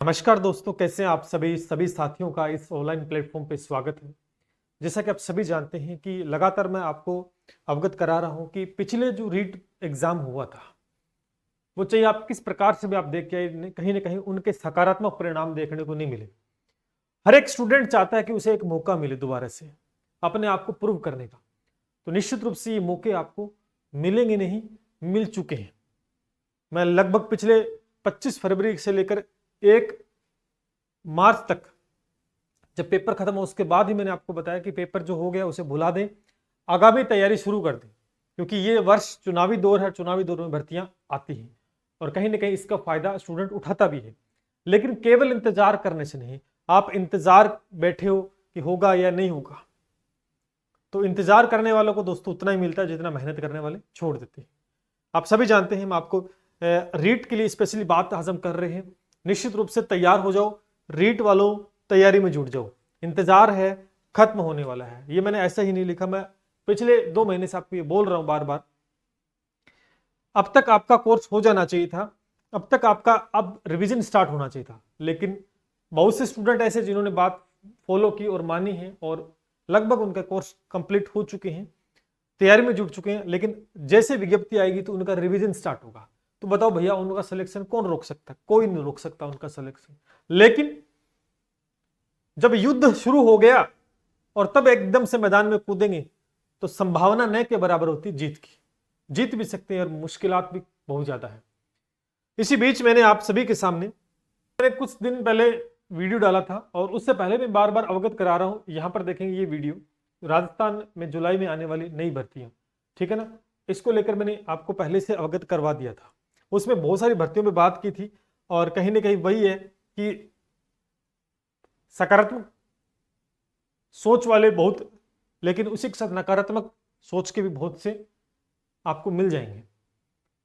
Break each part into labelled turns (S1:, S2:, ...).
S1: नमस्कार दोस्तों, कैसे हैं आप सभी साथियों का इस ऑनलाइन प्लेटफॉर्म पे स्वागत है। जैसा कि आप सभी जानते हैं कि लगातार मैं आपको अवगत करा रहा हूं कि पिछले जो रीट एग्जाम हुआ था, वो चाहे आप किस प्रकार से भी आप देख के आए, कहीं ना कहीं उनके सकारात्मक परिणाम देखने को नहीं मिले। हर एक स्टूडेंट चाहता है कि उसे एक मौका मिले दोबारा से अपने आप को प्रूव करने का। तो निश्चित रूप से ये मौके आपको मिलेंगे नहीं, मिल चुके हैं। मैं लगभग पिछले 25 फरवरी से लेकर 1 मार्च तक, जब पेपर खत्म हो उसके बाद ही मैंने आपको बताया कि पेपर जो हो गया उसे भुला दें, आगामी तैयारी शुरू कर दें, क्योंकि ये वर्ष चुनावी दौर है। चुनावी दौर में भर्तियां आती हैं और कहीं ना कहीं इसका फायदा स्टूडेंट उठाता भी है। लेकिन केवल इंतजार करने से नहीं, आप इंतजार बैठे हो कि होगा या नहीं होगा, तो इंतजार करने वालों को दोस्तों उतना ही मिलता है जितना मेहनत करने वाले छोड़ देते हैं। आप सभी जानते हैं, हम आपको रीट के लिए स्पेशली बात हजम कर रहे हैं। निश्चित रूप से तैयार हो जाओ, रीट वालों तैयारी में जुट जाओ। इंतजार है, खत्म होने वाला है। ये मैंने ऐसा ही नहीं लिखा, मैं पिछले 2 महीने से आपको ये बोल रहा हूं बार बार। अब तक आपका कोर्स हो जाना चाहिए था, अब तक आपका अब रिवीजन स्टार्ट होना चाहिए था। लेकिन बहुत से स्टूडेंट ऐसे जिन्होंने बात फॉलो की और मानी है और लगभग उनका कोर्स कंप्लीट हो चुके हैं, तैयारी में जुट चुके हैं। लेकिन जैसे विज्ञप्ति आएगी तो उनका रिवीजन स्टार्ट होगा। तो बताओ भैया, उनका सिलेक्शन कौन रोक सकता है? कोई नहीं रोक सकता उनका सिलेक्शन। लेकिन जब युद्ध शुरू हो गया और तब एकदम से मैदान में कूदेंगे तो संभावना न के बराबर होती जीत की। जीत भी सकते हैं और मुश्किलात भी बहुत ज्यादा है। इसी बीच मैंने आप सभी के सामने कुछ दिन पहले वीडियो डाला था और उससे पहले मैं बार बार अवगत करा रहा हूं। यहां पर देखेंगे ये वीडियो, राजस्थान में जुलाई में आने वाली नई भर्तियां, ठीक है ना, इसको लेकर मैंने आपको पहले से अवगत करवा दिया था। उसमें बहुत सारी भर्तियों में बात की थी और कहीं ना कहीं वही है कि सकारात्मक सोच वाले बहुत, लेकिन उसी के साथ नकारात्मक सोच के भी बहुत से आपको मिल जाएंगे।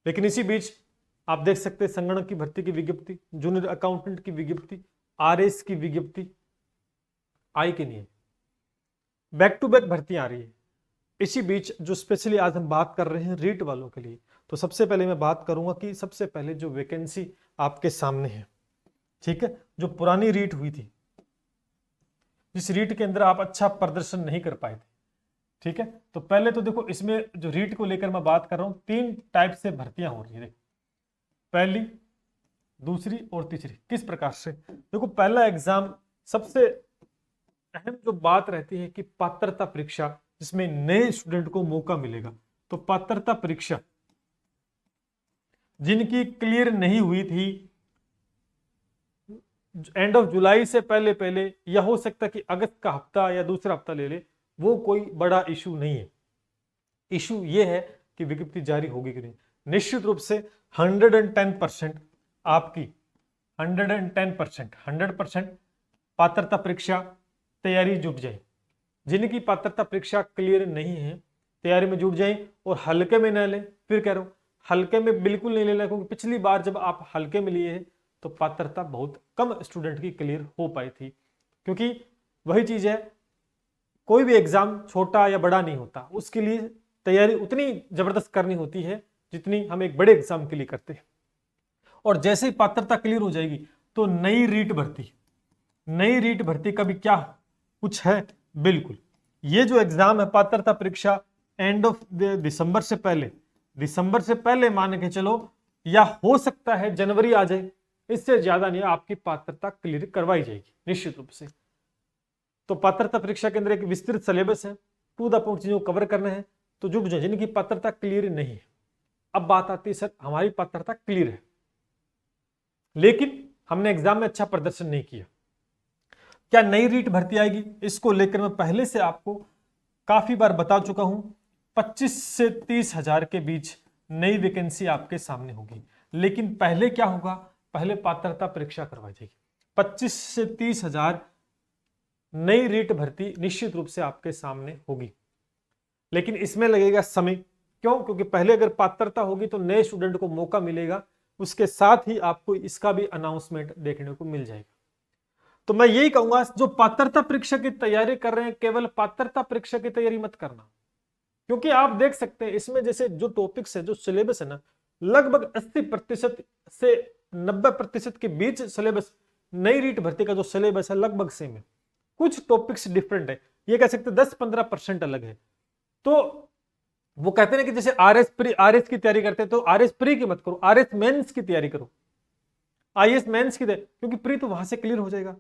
S1: लेकिन इसी बीच आप देख सकते हैं संगणक की भर्ती की विज्ञप्ति, जूनियर अकाउंटेंट की विज्ञप्ति, आरएस की विज्ञप्ति आई कि नहीं, बैक टू बैक भर्तियां आ रही है। इसी बीच जो स्पेशली आज हम बात कर रहे हैं रीट वालों के लिए, तो सबसे पहले मैं बात करूंगा कि सबसे पहले जो वैकेंसी आपके सामने है, ठीक है, जो पुरानी रीट हुई थी, जिस रीट के अंदर आप अच्छा प्रदर्शन नहीं कर पाए थे, ठीक है। तो पहले तो देखो, इसमें जो रीट को लेकर मैं बात कर रहा हूं, 3 टाइप से भर्तियां हो रही है। देखो, पहली, दूसरी और तीसरी। किस प्रकार से? देखो, पहला एग्जाम सबसे अहम जो बात रहती है कि पात्रता परीक्षा, जिसमें नए स्टूडेंट को मौका मिलेगा। तो पात्रता परीक्षा जिनकी क्लियर नहीं हुई थी एंड ऑफ जुलाई से पहले पहले, या हो सकता कि अगस्त का हफ्ता या दूसरा हफ्ता ले ले, वो कोई बड़ा इशू नहीं है। इशू ये है कि विज्ञप्ति जारी होगी कि नहीं। निश्चित रूप से 110% आपकी 100% पात्रता परीक्षा तैयारी जुट जाए। जिनकी पात्रता परीक्षा क्लियर नहीं है, तैयारी में जुट जाए और हल्के में न ले। फिर कह रहा हूं, हल्के में बिल्कुल नहीं लेना, क्योंकि पिछली बार जब आप हल्के में लिए हैं तो पात्रता बहुत कम स्टूडेंट की क्लियर हो पाई थी। क्योंकि वही चीज है, कोई भी एग्जाम छोटा या बड़ा नहीं होता, उसके लिए तैयारी उतनी जबरदस्त करनी होती है जितनी हम एक बड़े एग्जाम के लिए करते हैं। और जैसे ही पात्रता क्लियर हो जाएगी तो नई रीट भर्ती का भी क्या कुछ है? बिल्कुल, ये जो एग्जाम है पात्रता परीक्षा, एंड ऑफ दिसंबर से पहले मान के चलो, या हो सकता है जनवरी आ जाए, इससे ज्यादा नहीं आपकी पात्रता क्लियर करवाई जाएगी निश्चित रूप से। तो पात्रता परीक्षा के अंदर एक विस्तृत सिलेबस है, टू द पॉइंट चीजों को कवर करना है। तो जुट जाए जिनकी पात्रता क्लियर नहीं है। अब बात आती है, सर हमारी पात्रता क्लियर है लेकिन हमने एग्जाम में अच्छा प्रदर्शन नहीं किया, क्या नई रीट भर्ती आएगी? इसको लेकर मैं पहले से आपको काफी बार बता चुका हूं। 25 से 30 हजार के बीच नई वैकेंसी आपके सामने होगी। लेकिन पहले क्या होगा? पहले पात्रता परीक्षा करवाई जाएगी। 25 से 30 हजार नई रीट भर्ती निश्चित रूप से आपके सामने होगी, लेकिन इसमें लगेगा समय। क्यों? क्योंकि पहले अगर पात्रता होगी तो नए स्टूडेंट को मौका मिलेगा, उसके साथ ही आपको इसका भी अनाउंसमेंट देखने को मिल जाएगा। तो मैं यही कहूंगा, जो पात्रता परीक्षा की तैयारी कर रहे हैं, केवल पात्रता परीक्षा की तैयारी मत करना। क्योंकि आप देख सकते हैं इसमें जैसे जो टॉपिक्स है, जो सिलेबस है ना, लगभग 80% से 90% के बीच सिलेबस नई रीट भर्ती का जो सिलेबस है लगभग सेम है, कुछ टॉपिक्स डिफरेंट है, ये कह सकते 10-15% अलग है। तो वो कहते हैं कि जैसे आरएस की तैयारी करते हैं तो आरएस प्री की मत करो, आरएस मेंस की तैयारी करो, आईएएस मेंस की तैयारी, क्योंकि प्री तो वहां से क्लियर हो जाएगा,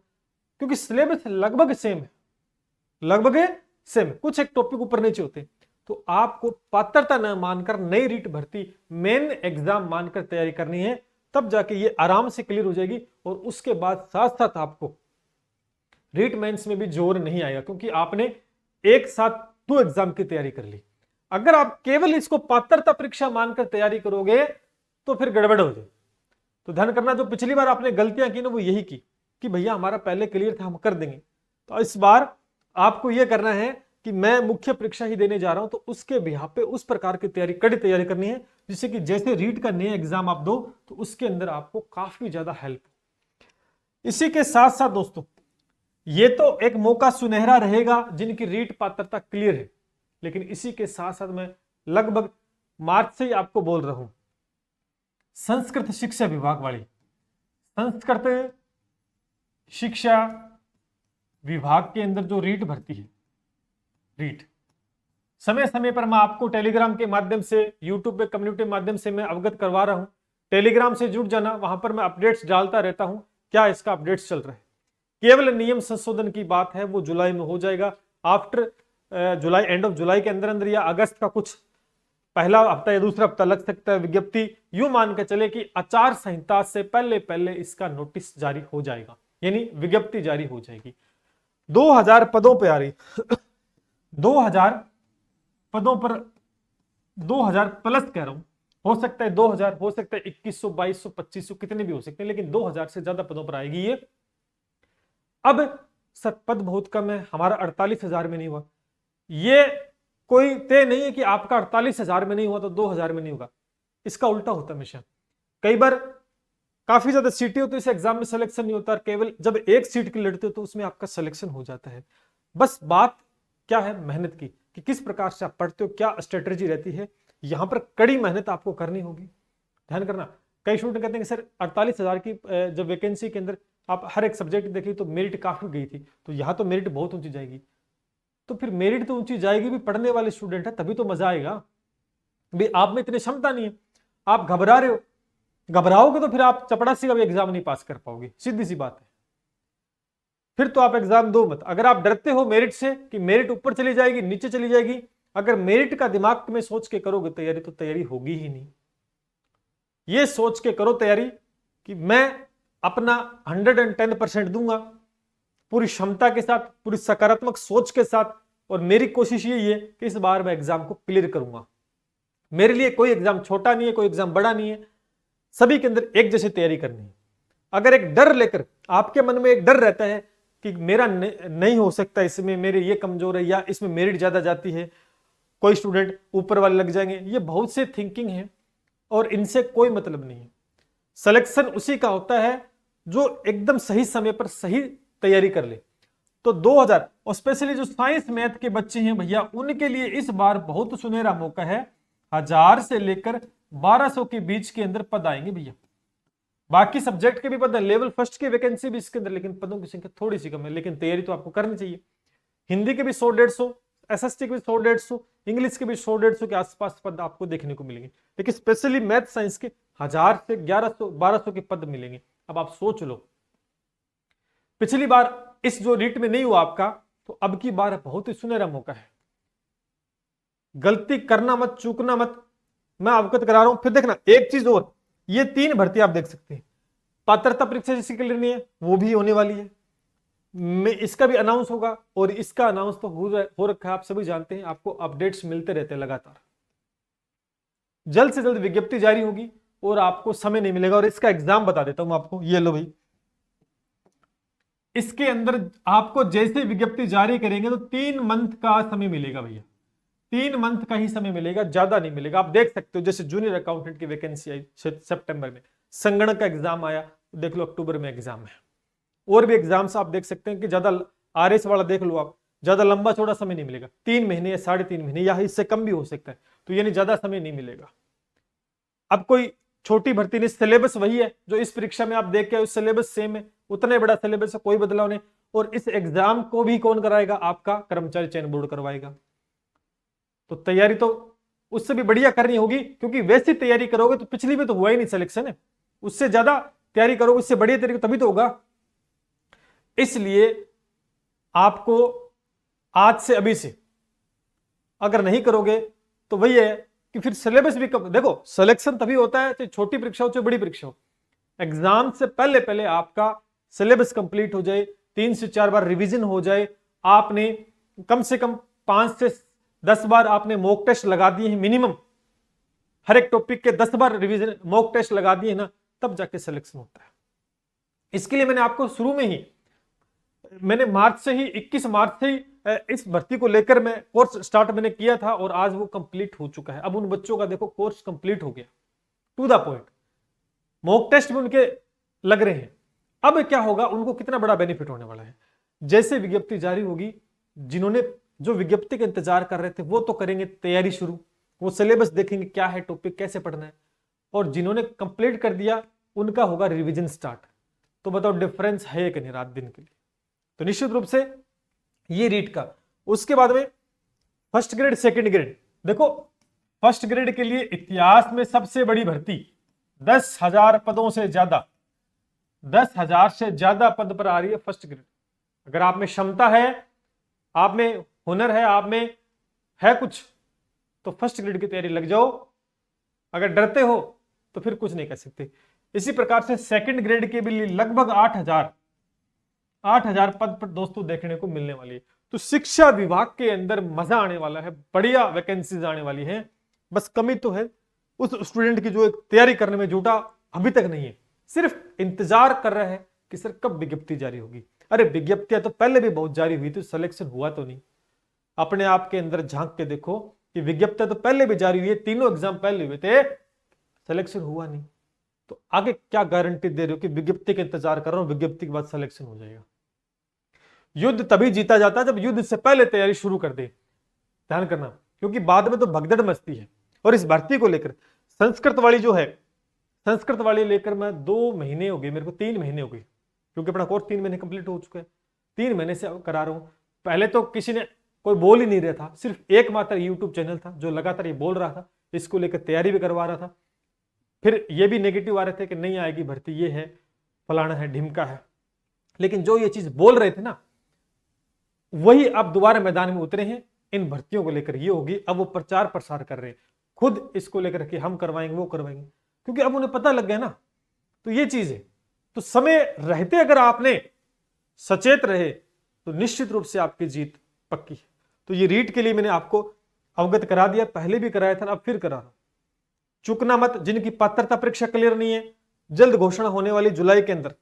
S1: क्योंकि सिलेबस लगभग सेम है, लगभग सेम, कुछ एक टॉपिक ऊपर नीचे होते हैं। तो आपको पात्रता न मानकर नई रीट भर्ती मेन एग्जाम मानकर तैयारी करनी है, तब जाके ये आराम से क्लियर हो जाएगी। और उसके बाद साथ साथ आपको रीट मेंस में भी जोर नहीं आएगा, क्योंकि आपने एक साथ 2 एग्जाम की तैयारी कर ली। अगर आप केवल इसको पात्रता परीक्षा मानकर तैयारी करोगे तो फिर गड़बड़ हो जाए। तो ध्यान करना, जो पिछली बार आपने गलतियां की ना वो यही की कि भैया हमारा पहले क्लियर था, हम कर देंगे। तो इस बार आपको यह करना है कि मैं मुख्य परीक्षा ही देने जा रहा हूं, तो उसके बिहाफ पे उस प्रकार की तैयारी, कड़ी तैयारी करनी है, जिससे कि जैसे रीट का नया एग्जाम आप दो तो उसके अंदर आपको काफी ज्यादा हेल्प। इसी के साथ साथ दोस्तों, ये तो एक मौका सुनहरा रहेगा जिनकी रीट पात्रता क्लियर है, लेकिन इसी के साथ साथ मैं लगभग मार्च से ही आपको बोल रहा हूं, संस्कृत शिक्षा विभाग वाली, संस्कृत शिक्षा विभाग के अंदर जो रीट भर्ती है, रीट समय समय पर मैं आपको टेलीग्राम के माध्यम से, यूट्यूब पे कम्युनिटी के माध्यम से मैं अवगत करवा रहा हूं। टेलीग्राम से जुड़ जाना, वहां पर मैं अपडेट्स डालता रहता हूं, क्या इसका अपडेट्स चल रहा है। केवल नियम संशोधन की बात है, वो जुलाई में हो जाएगा, after July, end of July के अंदर अंदर, या अगस्त का कुछ पहला हफ्ता या दूसरा हफ्ता लग सकता है। विज्ञप्ति यूं मान के चले कि आचार संहिता से पहले पहले इसका नोटिस जारी हो जाएगा, यानी विज्ञप्ति जारी हो जाएगी। 2000 पदों पे आ रही 2000 पदों पर, 2000 प्लस कह रहा हूं, हो सकता है 2000, हो सकता है 2100, 2200, 2500, कितने भी हो सकते हैं, लेकिन 2000 से ज्यादा पदों पर आएगी ये। अब पद बहुत कम है, हमारा 48,000 में नहीं हुआ, ये कोई तय नहीं है कि आपका 48,000 में नहीं हुआ तो 2000 में नहीं होगा, इसका उल्टा होता है हमेशा। कई बार काफी ज्यादा सीटें हो तो इस एग्जाम में सिलेक्शन नहीं होता, केवल जब एक सीट की लड़ते हो तो उसमें आपका सिलेक्शन हो जाता है। बस बात क्या है, मेहनत की, कि किस प्रकार से आप पढ़ते हो, क्या स्ट्रेटेजी रहती है, यहां पर कड़ी मेहनत आपको करनी होगी। ध्यान करना, कई स्टूडेंट कहते हैं कि सर 48,000 की जब वैकेंसी के अंदर आप हर एक सब्जेक्ट देखी तो मेरिट काफी गई थी, तो यहां तो मेरिट बहुत ऊंची जाएगी। तो फिर मेरिट तो ऊंची जाएगी भी, पढ़ने वाले स्टूडेंट है तभी तो मजा आएगा। भाई आप में इतनी क्षमता नहीं है, आप घबरा रहे हो, घबराओगे तो फिर आप चपड़ासी का भी एग्जाम नहीं पास कर पाओगे, सीधी सी बात है। फिर तो आप एग्जाम दो मत। अगर आप डरते हो मेरिट से कि मेरिट ऊपर चली जाएगी, नीचे चली जाएगी, अगर मेरिट का दिमाग में सोच के करोगे तैयारी तो तैयारी होगी ही नहीं। ये सोच के करो तैयारी कि मैं अपना 110% दूंगा, पूरी क्षमता के साथ, पूरी सकारात्मक सोच के साथ, और मेरी कोशिश यही है कि इस बार मैं एग्जाम को क्लियर करूंगा। मेरे लिए कोई एग्जाम छोटा नहीं है, कोई एग्जाम बड़ा नहीं है, सभी के अंदर एक जैसी तैयारी करनी है। अगर एक डर लेकर, आपके मन में एक डर रहता है कि मेरा नहीं हो सकता इसमें, मेरे ये कमजोर है, या इसमें मेरिट ज्यादा जाती है, कोई स्टूडेंट ऊपर वाले लग जाएंगे, ये बहुत से थिंकिंग है और इनसे कोई मतलब नहीं है। सिलेक्शन उसी का होता है जो एकदम सही समय पर सही तैयारी कर ले। तो 2000, और स्पेशली जो साइंस मैथ के बच्चे हैं भैया, उनके लिए इस बार बहुत सुनहरा मौका है। 1000 से लेकर 1200 के बीच के अंदर पद आएंगे भैया। बाकी सब्जेक्ट के भी पद है, लेवल फर्स्ट की वैकेंसी भी इसके अंदर, लेकिन पदों की संख्या थोड़ी सी कम है, लेकिन तैयारी तो आपको करनी चाहिए। हिंदी के भी 100-150, एसएसटी के भी 100-150, इंग्लिश के भी 100-150 के आसपास पद आपको देखने को मिलेंगे, लेकिन स्पेशली मैथ साइंस के 1000 से 1100-1200 के पद मिलेंगे। अब आप सोच लो, पिछली बार इस जो रीट में नहीं हुआ आपका, तो अब की बार बहुत ही सुनहरा मौका है। गलती करना मत, चूकना मत, मैं अवगत करा रहा हूं। फिर देखना एक चीज और, ये 3 भर्ती आप देख सकते हैं, पात्रता परीक्षा जिसकी क्लियर नहीं है वो भी होने वाली है, इसका भी अनाउंस होगा, और इसका अनाउंस तो हो रखा है, आप सभी जानते हैं, आपको अपडेट्स मिलते रहते हैं लगातार। जल्द से जल्द विज्ञप्ति जारी होगी और आपको समय नहीं मिलेगा। और इसका एग्जाम बता देता हूं आपको, ये लो भाई, इसके अंदर आपको जैसे विज्ञप्ति जारी करेंगे तो 3 मंथ का समय मिलेगा भैया, 3 मंथ का ही समय मिलेगा, ज्यादा नहीं मिलेगा। आप देख सकते हो, जैसे जूनियर अकाउंटेंट की वैकेंसी आई सितंबर में, संगणक का एग्जाम आया, देख लो अक्टूबर में एग्जाम है, और भी एग्जाम्स आप देख सकते हैं कि ज्यादा आरएस वाला देख लो आप, ज्यादा लंबा चौड़ा समय नहीं मिलेगा, 3 महीने या 3.5 महीने या इससे कम भी हो सकता है, तो यानी ज्यादा समय नहीं मिलेगा। अब कोई छोटी भर्ती नहीं, सिलेबस वही है जो इस परीक्षा में आप देख के, सिलेबस सेम है, उतने बड़ा सिलेबस है, कोई बदलाव नहीं। और इस एग्जाम को भी कौन कराएगा? आपका कर्मचारी चयन बोर्ड करवाएगा। तो तैयारी तो उससे भी बढ़िया करनी होगी, क्योंकि वैसी तैयारी करोगे तो पिछली में तो हुआ ही नहीं सिलेक्शन है, उससे ज्यादा तैयारी करोगे, उससे बढ़िया तैयारी तभी तो होगा। इसलिए आपको आज से, अभी से अगर नहीं करोगे तो वही है कि फिर सिलेबस भी कम। देखो सिलेक्शन तभी होता है चाहे छोटी परीक्षा हो चाहे बड़ी परीक्षा हो, एग्जाम से पहले पहले आपका सिलेबस कंप्लीट हो जाए, 3 से 4 बार रिवीजन हो जाए, आपने कम से कम 5 से 10 बार आपने मॉक टेस्ट लगा दिए हैं मिनिमम, हर एक टॉपिक के 10 बार रिवीजन मॉक टेस्ट लगा दिए ना, तब जाके सिलेक्शन होता है। इसके लिए मैंने आपको शुरू में ही, मैंने मार्च से ही, 21 मार्च से ही इस भर्ती को लेकर मैं कोर्स स्टार्ट मैंने किया था, और आज वो कंप्लीट हो चुका है। अब उन बच्चों का देखो कोर्स कंप्लीट हो गया, to the point, mock test भी उनके लग रहे हैं। अब क्या होगा, उनको कितना बड़ा बेनिफिट होने वाला है। जैसे विज्ञप्ति जारी होगी, जिन्होंने जो विज्ञप्ति का इंतजार कर रहे थे वो तो करेंगे तैयारी शुरू, वो सिलेबस देखेंगे क्या है टॉपिक, कैसे पढ़ना है, और जिन्होंने कंप्लीट कर दिया उनका होगा रिवीजन स्टार्ट। तो बताओ डिफरेंस है कि नहीं रात दिन के लिए? तो निश्चित रूप से ये रीट का। उसके बाद में फर्स्ट ग्रेड सेकंड ग्रेड, देखो फर्स्ट ग्रेड के लिए इतिहास में सबसे बड़ी भर्ती, 10,000 पदों से ज्यादा, 10,000 से ज्यादा पद पर आ रही है फर्स्ट ग्रेड। अगर आप में क्षमता है, आप में हुनर है, आप में है कुछ, तो फर्स्ट ग्रेड की तैयारी लग जाओ। अगर डरते हो तो फिर कुछ नहीं कर सकते। इसी प्रकार से सेकंड ग्रेड के भी लगभग 8,000 पद पर दोस्तों देखने को मिलने वाली है। तो शिक्षा विभाग के अंदर मजा आने वाला है, बढ़िया वैकेंसीज आने वाली है। बस कमी तो है उस स्टूडेंट की जो एक तैयारी करने में जुटा अभी तक नहीं है, सिर्फ इंतजार कर रहा है कि सर कब विज्ञप्ति जारी होगी। अरे विज्ञप्तियां तो पहले भी बहुत जारी हुई थी, सिलेक्शन हुआ तो नहीं। अपने आप के अंदर झांक के देखो कि विज्ञप्तियां तो पहले भी जारी हुई है, तीनों एग्जाम पहले हुए थे, सिलेक्शन हुआ नहीं। तो आगे क्या गारंटी दे रहे हो कि विज्ञप्ति का इंतजार कर रहा हूं, विज्ञप्ति के बाद सिलेक्शन हो जाएगा? युद्ध तभी जीता जाता है जब युद्ध से पहले तैयारी शुरू कर दे, ध्यान करना, क्योंकि बाद में तो भगदड़ मचती है। और इस भर्ती को लेकर संस्कृत वाली जो है, संस्कृत वाली लेकर मैं 2 महीने हो गए, मेरे को 3 महीने हो गए, क्योंकि अपना कोर्स 3 महीने कंप्लीट हो चुका है, 3 महीने से करा रहा हूं। पहले तो किसी ने कोई बोल ही नहीं रहा था, सिर्फ एकमात्र यूट्यूब चैनल था जो लगातार ये बोल रहा था, इसको लेकर तैयारी भी करवा रहा था। फिर ये भी नेगेटिव आ रहे थे कि नहीं आएगी भर्ती, ये है फलाना है ढिमका है, लेकिन जो ये चीज बोल रहे थे ना, वही अब दोबारा मैदान में उतरे हैं। इन भर्तियों को लेकर ये होगी, अब वो प्रचार प्रसार कर रहे हैं खुद इसको लेकर कि हम करवाएंगे वो करवाएंगे, क्योंकि अब उन्हें पता लग गया ना। तो ये चीज है, तो समय रहते अगर आपने सचेत रहे तो निश्चित रूप से आपकी जीत पक्की है। तो ये रीट के लिए मैंने आपको अवगत करा दिया, पहले भी कराया था, अब फिर करा रहा हूं। चूकना मत, जिनकी पात्रता परीक्षा क्लियर नहीं है, जल्द घोषणा होने वाली जुलाई के अंदर।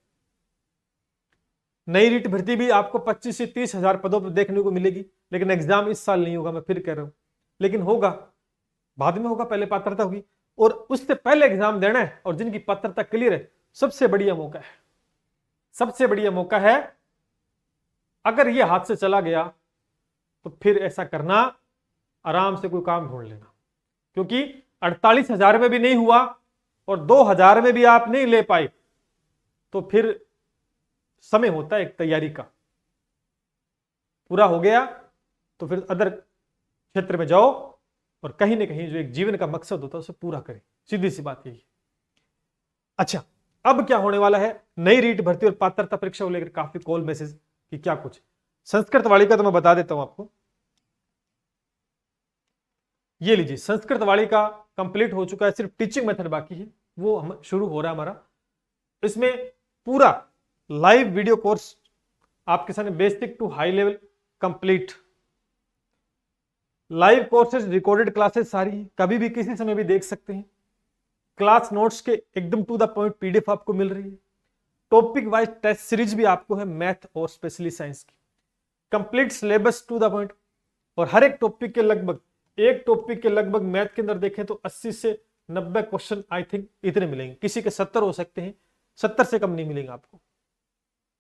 S1: नई रीट भर्ती भी आपको 25 से 30,000 पदों पर देखने को मिलेगी, लेकिन एग्जाम इस साल नहीं होगा, मैं फिर कह रहा हूं, लेकिन होगा बाद में होगा, पहले पात्रता होगी और उससे पहले एग्जाम देना है। और जिनकी पात्रता क्लियर है, सबसे बढ़िया मौका है, सबसे बढ़िया मौका है। अगर ये हाथ से चला गया तो फिर ऐसा करना, आराम से कोई काम ढूंढ लेना, क्योंकि 48,000 में भी नहीं हुआ और 2,000 में भी आप नहीं ले पाए, तो फिर समय होता है एक तैयारी का, पूरा हो गया तो फिर अदर क्षेत्र में जाओ और कहीं ना कहीं जो एक जीवन का मकसद होता है उसे पूरा करें, सीधी सी बात यही। अच्छा, अब क्या होने वाला है, नई रीट भर्ती और पात्रता परीक्षा को लेकर काफी कॉल मैसेज कि क्या कुछ। संस्कृत वाली का तो मैं बता देता हूं आपको, ये लीजिए, संस्कृत वाली का कंप्लीट हो चुका है, सिर्फ टीचिंग मेथड बाकी है, वो हम शुरू हो रहा है हमारा। इसमें पूरा लाइव वीडियो कोर्स आपके सामने, basic to high level complete, live courses, recorded classes सारी, कभी भी किसी समय भी देख सकते हैं। क्लास नोट्स के एकदम टू द पॉइंट पीडीएफ आपको मिल रही है। टॉपिक वाइज टेस्ट सीरीज भी आपको है, मैथ और स्पेशली साइंस की, complete syllabus to the point. और हर एक टॉपिक के लगभग, एक टॉपिक के लगभग मैथ के अंदर देखें तो 80 से 90 क्वेश्चन आई थिंक इतने मिलेंगे, किसी के 70 हो सकते हैं, 70 से कम नहीं मिलेंगे आपको।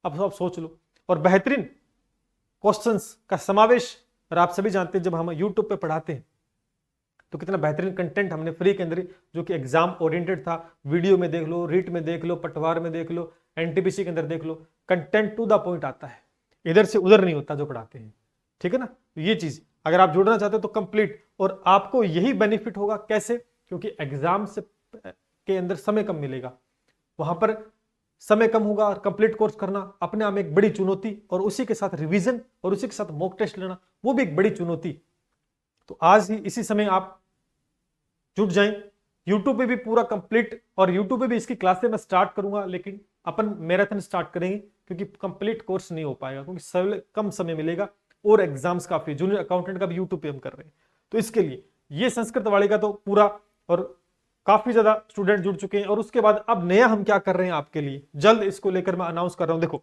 S1: अब आप सोच लो, और बेहतरीन क्वेश्चंस का समावेश। और आप सभी जानते हैं जब हम यूट्यूब पे पढ़ाते हैं तो कितना बेहतरीन कंटेंट हमने फ्री के अंदर, जो कि एग्जाम ओरिएंटेड था, वीडियो में देख लो, रीट में देख लो, पटवार में देख लो, एनटीपीसी के अंदर देख लो, कंटेंट टू द पॉइंट आता है, इधर से उधर नहीं होता जो पढ़ाते हैं, ठीक है ना। ये चीज अगर आप जुड़ना चाहते हो तो कंप्लीट, और आपको यही बेनिफिट होगा। कैसे? क्योंकि एग्जाम से के अंदर समय कम मिलेगा, वहां पर समय कम होगा, और कंप्लीट कोर्स करना अपने आप में एक बड़ी चुनौती, और उसी के साथ रिवीजन और उसी के साथ मॉक टेस्ट लेना वो भी एक बड़ी चुनौती। तो आज ही इसी समय आप जुट जाएं। यूट्यूब पे भी पूरा कंप्लीट, और यूट्यूब पे भी इसकी क्लासें मैं स्टार्ट करूंगा, लेकिन अपन मैराथन स्टार्ट करेंगे क्योंकि कंप्लीट कोर्स नहीं हो पाएगा, क्योंकि कम समय मिलेगा, और एग्जाम्स काफी, जूनियर अकाउंटेंट का भी यूट्यूब पे हम कर रहे हैं। तो इसके लिए ये संस्कृत वाले का तो पूरा, और काफी ज्यादा स्टूडेंट जुड़ चुके हैं। और उसके बाद अब नया हम क्या कर रहे हैं आपके लिए, जल्द इसको लेकर मैं अनाउंस कर रहा हूं। देखो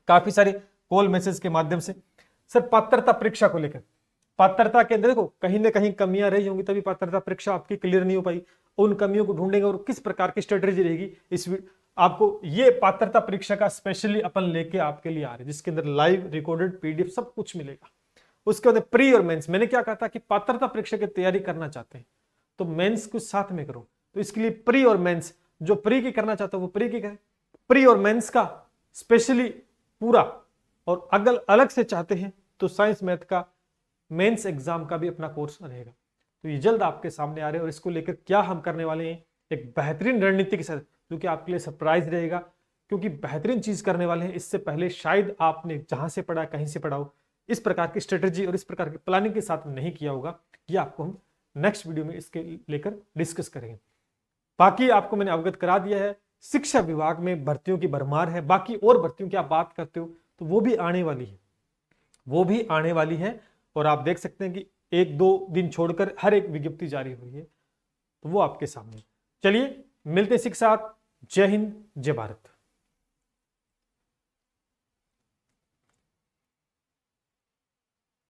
S1: काफी सारे कॉल मैसेज के माध्यम से, सर पात्रता परीक्षा को लेकर, पात्रता के अंदर देखो कहीं ना कहीं कमियां रही होंगी, तभी पात्रता परीक्षा आपकी क्लियर नहीं हो पाई। उन कमियों को ढूंढेंगे और किस प्रकार की स्ट्रेटेजी रहेगी इस आपको ये पात्रता परीक्षा का स्पेशली अपन लेके आपके लिए आ रहे हैं, जिसके अंदर लाइव रिकॉर्डेड पीडीएफ सब कुछ मिलेगा। उसके बाद प्री और मेंस, मैंने क्या कहा था कि पात्रता परीक्षा की तैयारी करना चाहते हैं तो मेंस कुछ साथ में करो, तो इसके लिए प्री और मेंस, जो प्री की करना चाहता है वो प्री की करें, प्री और मेंस का स्पेशली पूरा। और अगर अलग से चाहते हैं तो साइंस मैथ का मेंस एग्जाम का भी अपना कोर्स रहेगा। तो ये जल्द आपके सामने आ रहे हैं, और इसको लेकर क्या हम करने वाले हैं, एक बेहतरीन रणनीति के साथ, जो कि आपके लिए सरप्राइज रहेगा, क्योंकि बेहतरीन चीज करने वाले हैं। इससे पहले शायद आपने जहां से पढ़ा, कहीं से पढ़ा हो, इस प्रकार की स्ट्रेटेजी और इस प्रकार की प्लानिंग के साथ नहीं किया होगा। ये आपको हम नेक्स्ट वीडियो में इसके लेकर डिस्कस करेंगे। बाकी आपको मैंने अवगत करा दिया है, शिक्षा विभाग में भर्तियों की भरमार है। बाकी और भर्तियों की आप बात करते हो तो वो भी आने वाली है, वो भी आने वाली है। और आप देख सकते हैं कि 1-2 दिन छोड़कर हर एक विज्ञप्ति जारी हुई है, तो वो आपके सामने। चलिए मिलते हैं इसी के साथ। जय हिंद, जय भारत।